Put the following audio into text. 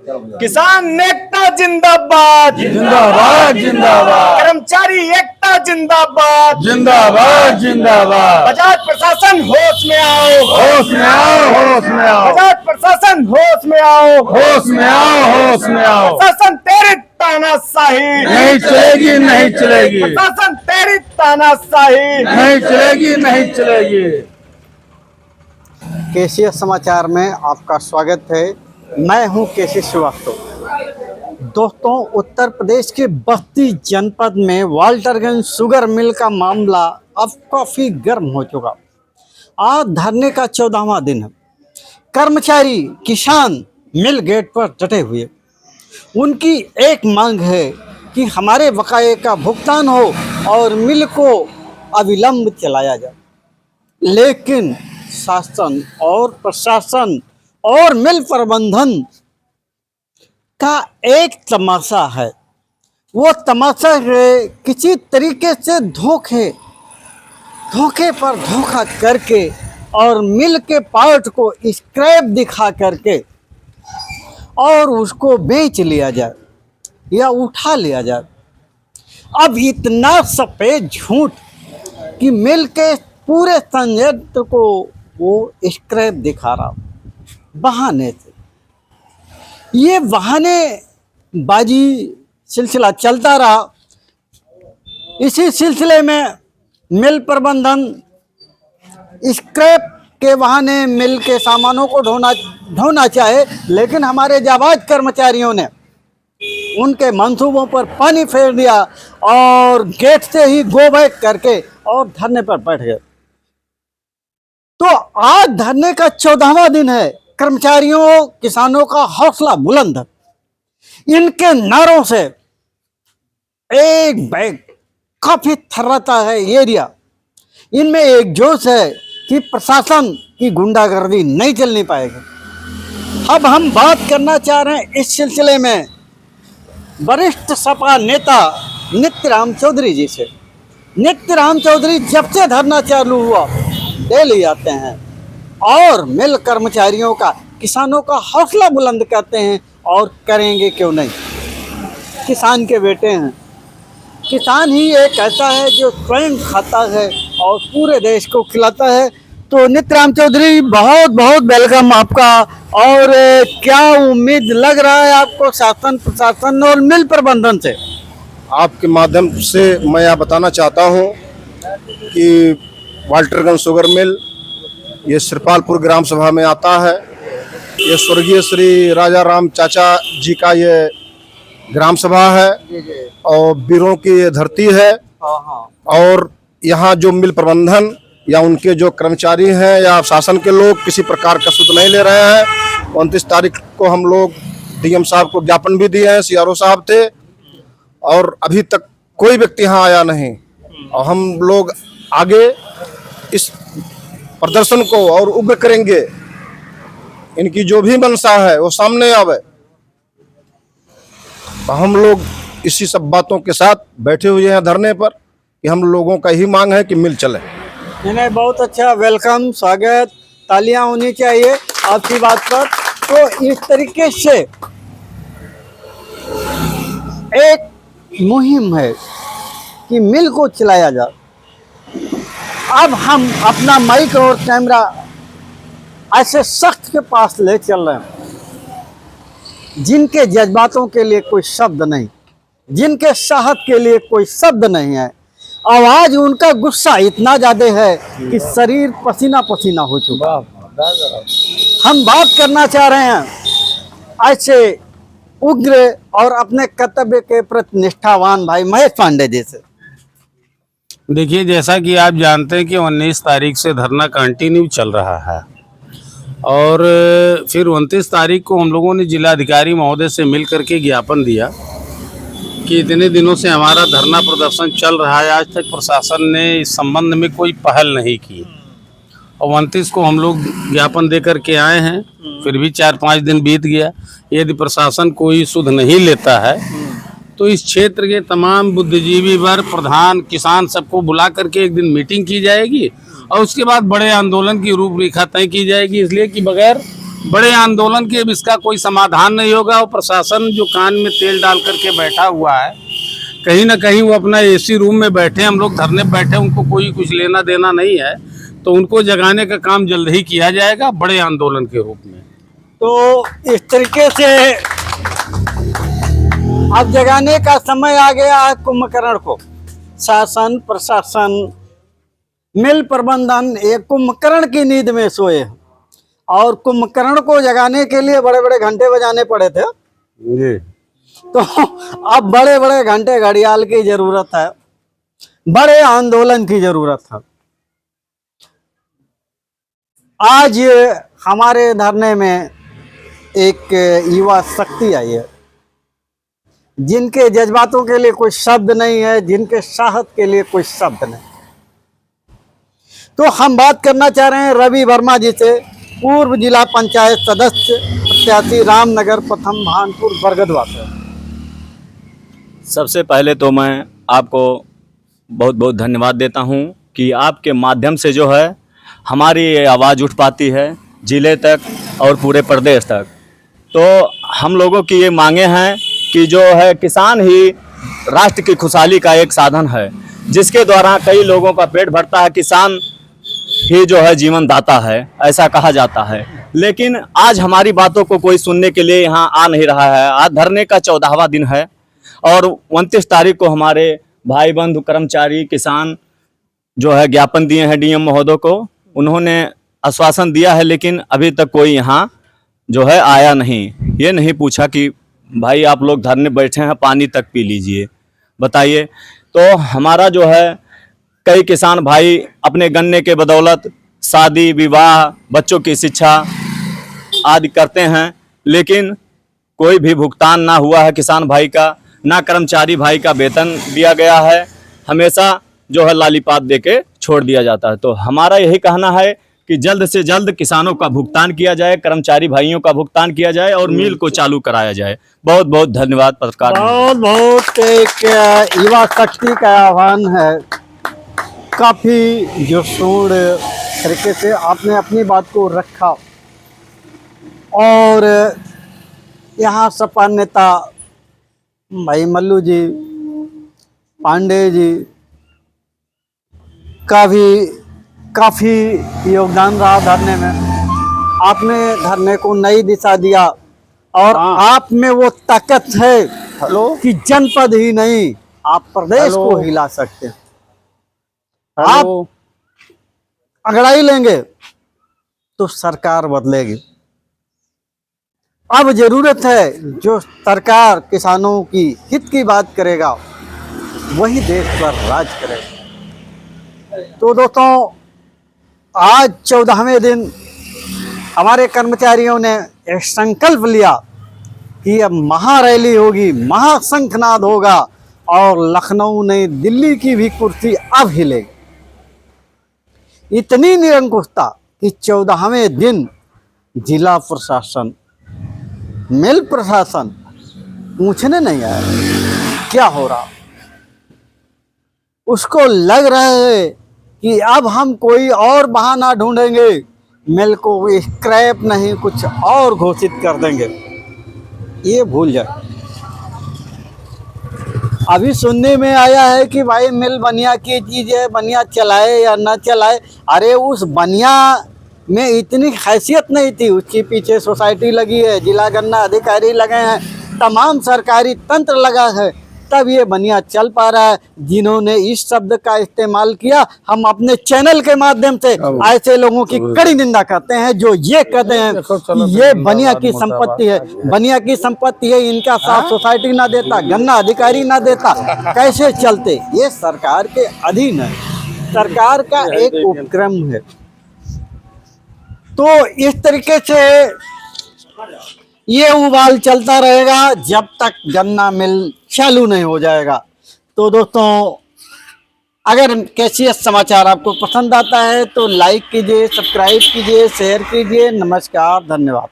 किसान एकता जिंदाबाद, जिंदाबाद जिंदाबाद कर्मचारी एकता जिंदाबाद, जिंदाबाद जिंदाबाद। बजाज प्रशासन होश में आओ, होश में आओ, होश में आओ, बजाज प्रशासन होश में आओ, होश में आओ, होश में आओ। प्रशासन तेरी तानाशाही नहीं चलेगी, नहीं चलेगी, प्रशासन तेरी तानाशाही नहीं चलेगी, नहीं चलेगी। केसीएस समाचार में आपका स्वागत है। मैं हूं केसी श्रीवास्तव। दोस्तों, उत्तर प्रदेश के बस्ती जनपद में वाल्टरगंज शुगर मिल का मामला अब काफ़ी गर्म हो चुका। आज धरने का 14वां दिन है। कर्मचारी किसान मिल गेट पर डटे हुए। उनकी एक मांग है कि हमारे बकाये का भुगतान हो और मिल को अविलंब चलाया जाए, लेकिन शासन और प्रशासन और मिल प्रबंधन का एक तमाशा है। वो तमाशा है किसी तरीके से धोखे पर धोखा करके और मिल के पार्ट को स्क्रैप दिखा करके और उसको बेच लिया जाए या उठा लिया जाए। अब इतना सफेद झूठ कि मिल के पूरे संयंत्र को वो स्क्रैप दिखा रहा बहाने से। ये बहाने बाजी सिलसिला चलता रहा। इसी सिलसिले में मिल प्रबंधन स्क्रैप के बहाने मिल के सामानों को ढोना चाहे, लेकिन हमारे जाबाज कर्मचारियों ने उनके मंसूबों पर पानी फेर दिया और गेट से ही गो बैक करके और धरने पर बैठ गए। तो आज धरने का 14वां दिन है। कर्मचारियों किसानों का हौसला बुलंद है। इनके नारों से एक बैग काफी थर्राता है एरिया। इनमें एक जोश है कि प्रशासन की गुंडागर्दी नहीं चलनी पाएगी। अब हम बात करना चाह रहे हैं इस सिलसिले में वरिष्ठ सपा नेता नित्य चौधरी जी से। नित्य चौधरी जब से धरना चालू हुआ डेली आते हैं और मिल कर्मचारियों का किसानों का हौसला बुलंद करते हैं, और करेंगे क्यों नहीं। किसान के बेटे हैं। किसान ही एक ऐसा है जो स्वयं खाता है और पूरे देश को खिलाता है। तो नित्य चौधरी, बहुत बहुत वेलकम आपका। और क्या उम्मीद लग रहा है आपको शासन प्रशासन और मिल प्रबंधन से? आपके माध्यम से मैं यह बताना चाहता हूं कि वाल्टरगंज शुगर मिल ये श्रीपालपुर ग्राम सभा में आता है। ये स्वर्गीय श्री राजा राम चाचा जी का ये ग्राम सभा है और वीरों की ये धरती है। और यहाँ जो मिल प्रबंधन या उनके जो कर्मचारी हैं या शासन के लोग किसी प्रकार का सुध नहीं ले रहे हैं। 29 तारीख को हम लोग डीएम साहब को ज्ञापन भी दिए हैं, सीआरओ साहब थे, और अभी तक कोई व्यक्ति यहाँ आया नहीं। और हम लोग आगे इस प्रदर्शन को और उग्र करेंगे। इनकी जो भी मंशा है वो सामने आवे। तो हम लोग इसी सब बातों के साथ बैठे हुए हैं धरने पर कि हम लोगों का ही मांग है कि मिल चले। इन्हें बहुत अच्छा वेलकम, स्वागत, तालियां होनी चाहिए आपकी बात पर। तो इस तरीके से एक मुहिम है कि मिल को चलाया जाए। अब हम अपना माइक और कैमरा ऐसे शख्स के पास ले चल रहे हैं जिनके जज्बातों के लिए कोई शब्द नहीं, जिनके साहस के लिए कोई शब्द नहीं है। आवाज उनका गुस्सा इतना ज्यादा है कि शरीर पसीना पसीना हो चुका। हम बात करना चाह रहे हैं ऐसे उग्र और अपने कर्तव्य के प्रति निष्ठावान भाई महेश पांडे जी से। देखिए, जैसा कि आप जानते हैं कि 19 तारीख से धरना कंटिन्यू चल रहा है और फिर 29 तारीख को हम लोगों ने जिलाधिकारी महोदय से मिल करके ज्ञापन दिया कि इतने दिनों से हमारा धरना प्रदर्शन चल रहा है, आज तक प्रशासन ने इस संबंध में कोई पहल नहीं की। और 29 को हम लोग ज्ञापन दे करके आए हैं, फिर भी 4-5 दिन बीत गया। यदि प्रशासन कोई सुध नहीं लेता है तो इस क्षेत्र के तमाम बुद्धिजीवी वर्ग, प्रधान, किसान सबको बुला करके एक दिन मीटिंग की जाएगी और उसके बाद बड़े आंदोलन की रूपरेखा तय की जाएगी। इसलिए कि बगैर बड़े आंदोलन के अब इसका कोई समाधान नहीं होगा। और प्रशासन जो कान में तेल डाल करके बैठा हुआ है, कहीं ना कहीं वो अपना एसी रूम में बैठे, हम लोग धरने बैठे, उनको कोई कुछ लेना देना नहीं है, तो उनको जगाने का काम जल्द ही किया जाएगा बड़े आंदोलन के रूप में। तो इस तरीके से अब जगाने का समय आ गया है कुंभकर्ण को। शासन प्रशासन मिल प्रबंधन एक कुंभकर्ण की नींद में सोए हैं और कुंभकर्ण को जगाने के लिए बड़े बड़े घंटे बजाने पड़े थे जी। तो अब बड़े बड़े घंटे घड़ियाल की जरूरत है, बड़े आंदोलन की जरूरत है। आज हमारे धरने में एक युवा शक्ति आई है जिनके जज्बातों के लिए कोई शब्द नहीं है, जिनके साहस के लिए कोई शब्द नहीं। तो हम बात करना चाह रहे हैं रवि वर्मा जी से, पूर्व जिला पंचायत सदस्य प्रत्याशी रामनगर प्रथम भानपुर बरगदवा से। सबसे पहले तो मैं आपको बहुत बहुत धन्यवाद देता हूं कि आपके माध्यम से जो है हमारी ये आवाज़ उठ पाती है ज़िले तक और पूरे प्रदेश तक। तो हम लोगों की ये मांगे हैं कि जो है किसान ही राष्ट्र की खुशहाली का एक साधन है, जिसके द्वारा कई लोगों का पेट भरता है। किसान ही जो है जीवन दाता है, ऐसा कहा जाता है। लेकिन आज हमारी बातों को कोई सुनने के लिए यहाँ आ नहीं रहा है। आज धरने का 14वां दिन है और 29 तारीख को हमारे भाई बंधु कर्मचारी किसान जो है ज्ञापन दिए हैं डीएम महोदय को। उन्होंने आश्वासन दिया है, लेकिन अभी तक कोई यहाँ जो है आया नहीं। ये नहीं पूछा कि भाई आप लोग धरने बैठे हैं, पानी तक पी लीजिए, बताइए। तो हमारा जो है कई किसान भाई अपने गन्ने के बदौलत शादी विवाह, बच्चों की शिक्षा आदि करते हैं, लेकिन कोई भी भुगतान ना हुआ है किसान भाई का, ना कर्मचारी भाई का वेतन दिया गया है। हमेशा जो है लालीपात दे के छोड़ दिया जाता है। तो हमारा यही कहना है कि जल्द से जल्द किसानों का भुगतान किया जाए, कर्मचारी भाइयों का भुगतान किया जाए और मिल को चालू कराया जाए। बहुत बहुत धन्यवाद पत्रकार। बहुत बहुत एक युवा शक्ति का आह्वान है। काफ़ी जोशपूर्ण तरीके से आपने अपनी बात को रखा और यहाँ सपा नेता भाई मल्लू जी, पांडे जी का भी काफ़ी योगदान रहा धरने में। आपने धरने को नई दिशा दिया और आप में वो ताकत है कि जनपद ही नहीं आप प्रदेश को हिला सकते हैं। आप अगड़ाई लेंगे तो सरकार बदलेगी। अब जरूरत है जो सरकार किसानों की हित की बात करेगा वही देश पर राज करेगा। तो दोस्तों, आज 14वें दिन हमारे कर्मचारियों ने एक संकल्प लिया कि अब महारैली होगी, महाशंखनाद होगा और लखनऊ नई दिल्ली की भी कुर्सी अब हिलेगी। इतनी निरंकुशता कि 14वें दिन जिला प्रशासन, मिल प्रशासन पूछने नहीं आया क्या हो रहा। उसको लग रहा है कि अब हम कोई और बहाना ढूंढेंगे, मिल को स्क्रैप नहीं कुछ और घोषित कर देंगे। ये भूल जाए। अभी सुनने में आया है कि भाई मिल बनिया की चीज़ है, बनिया चलाए या ना चलाए। अरे उस बनिया में इतनी हैसियत नहीं थी, उसके पीछे सोसाइटी लगी है, जिला गन्ना अधिकारी लगे हैं, तमाम सरकारी तंत्र लगा है, तब ये बनिया चल पा रहा है। जिन्होंने इस शब्द का इस्तेमाल किया, हम अपने चैनल के माध्यम से ऐसे लोगों की कड़ी निंदा करते हैं जो ये कहते हैं कि ये बनिया की संपत्ति है, बनिया की संपत्ति है, इनका साथ सोसाइटी ना देता, गन्ना अधिकारी ना देता, कैसे चलते। ये सरकार के अधीन है, सरकार का एक उपक्रम है। तो इस तरीके से ये उबाल चलता रहेगा जब तक गन्ना मिल चालू नहीं हो जाएगा। तो दोस्तों, अगर केसीएस समाचार आपको पसंद आता है तो लाइक कीजिए, सब्सक्राइब कीजिए, शेयर कीजिए। नमस्कार, धन्यवाद।